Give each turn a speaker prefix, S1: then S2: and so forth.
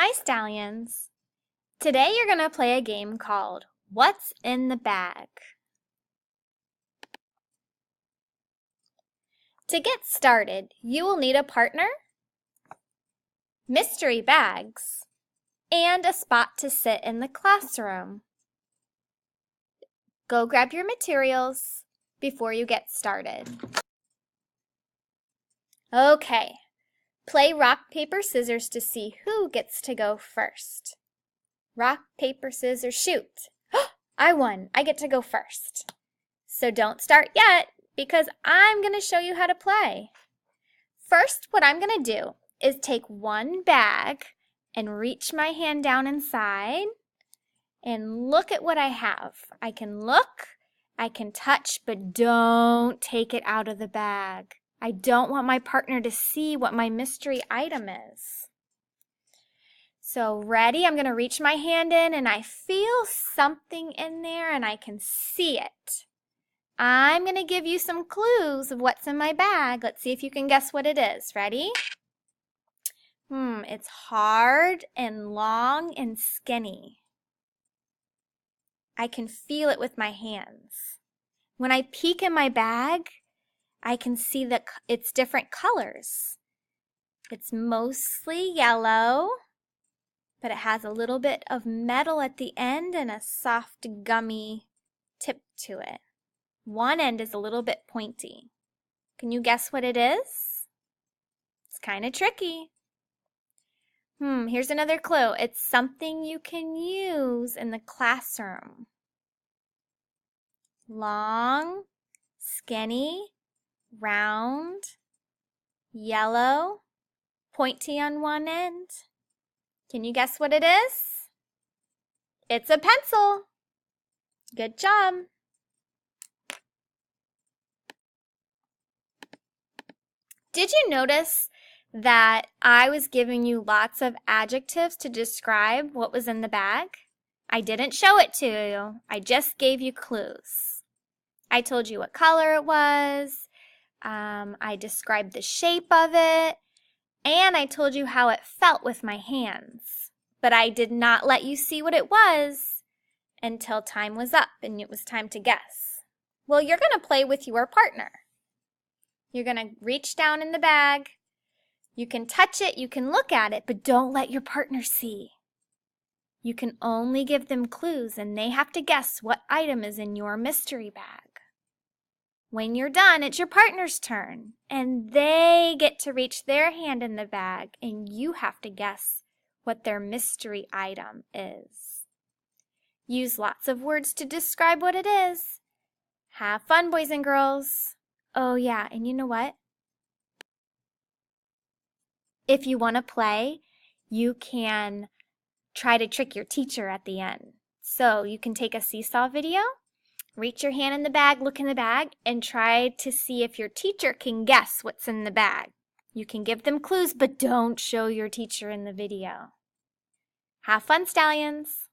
S1: Hi, Stallions. Today you're going to play a game called What's in the Bag? To get started, you will need a partner, mystery bags, and a spot to sit in the classroom. Go grab your materials before you get started. Okay, play rock, paper, scissors to see who gets to go first. Rock, paper, scissors, shoot. I won. I get to go first. So don't start yet because I'm going to show you how to play. First, what I'm going to do is take one bag and reach my hand down inside and look at what I have. I can look, I can touch, but don't take it out of the bag. I don't want my partner to see what my mystery item is. So ready? I'm going to reach my hand in and I feel something in there and I can see it. I'm going to give you some clues of what's in my bag. Let's see if you can guess what it is. Ready? It's hard and long and skinny. I can feel it with my hands. When I peek in my bag, I can see that it's different colors. It's mostly yellow, but it has a little bit of metal at the end and a soft gummy tip to it. One end is a little bit pointy. Can you guess what it is? It's kind of tricky. Here's another clue. It's something you can use in the classroom. Long, skinny, round, yellow, pointy on one end. Can you guess what it is? It's a pencil. Good job. Did you notice that I was giving you lots of adjectives to describe what was in the bag? I didn't show it to you. I just gave you clues. I told you what color it was. I described the shape of it. And I told you how it felt with my hands. But I did not let you see what it was until time was up and it was time to guess. Well, you're going to play with your partner. You're going to reach down in the bag. You can touch it, you can look at it, but don't let your partner see. You can only give them clues and they have to guess what item is in your mystery bag. When you're done, it's your partner's turn, and they get to reach their hand in the bag, and you have to guess what their mystery item is. Use lots of words to describe what it is. Have fun, boys and girls. Oh yeah, and you know what? If you want to play, you can try to trick your teacher at the end. So you can take a seesaw video, reach your hand in the bag, look in the bag, and try to see if your teacher can guess what's in the bag. You can give them clues, but don't show your teacher in the video. Have fun, Stallions!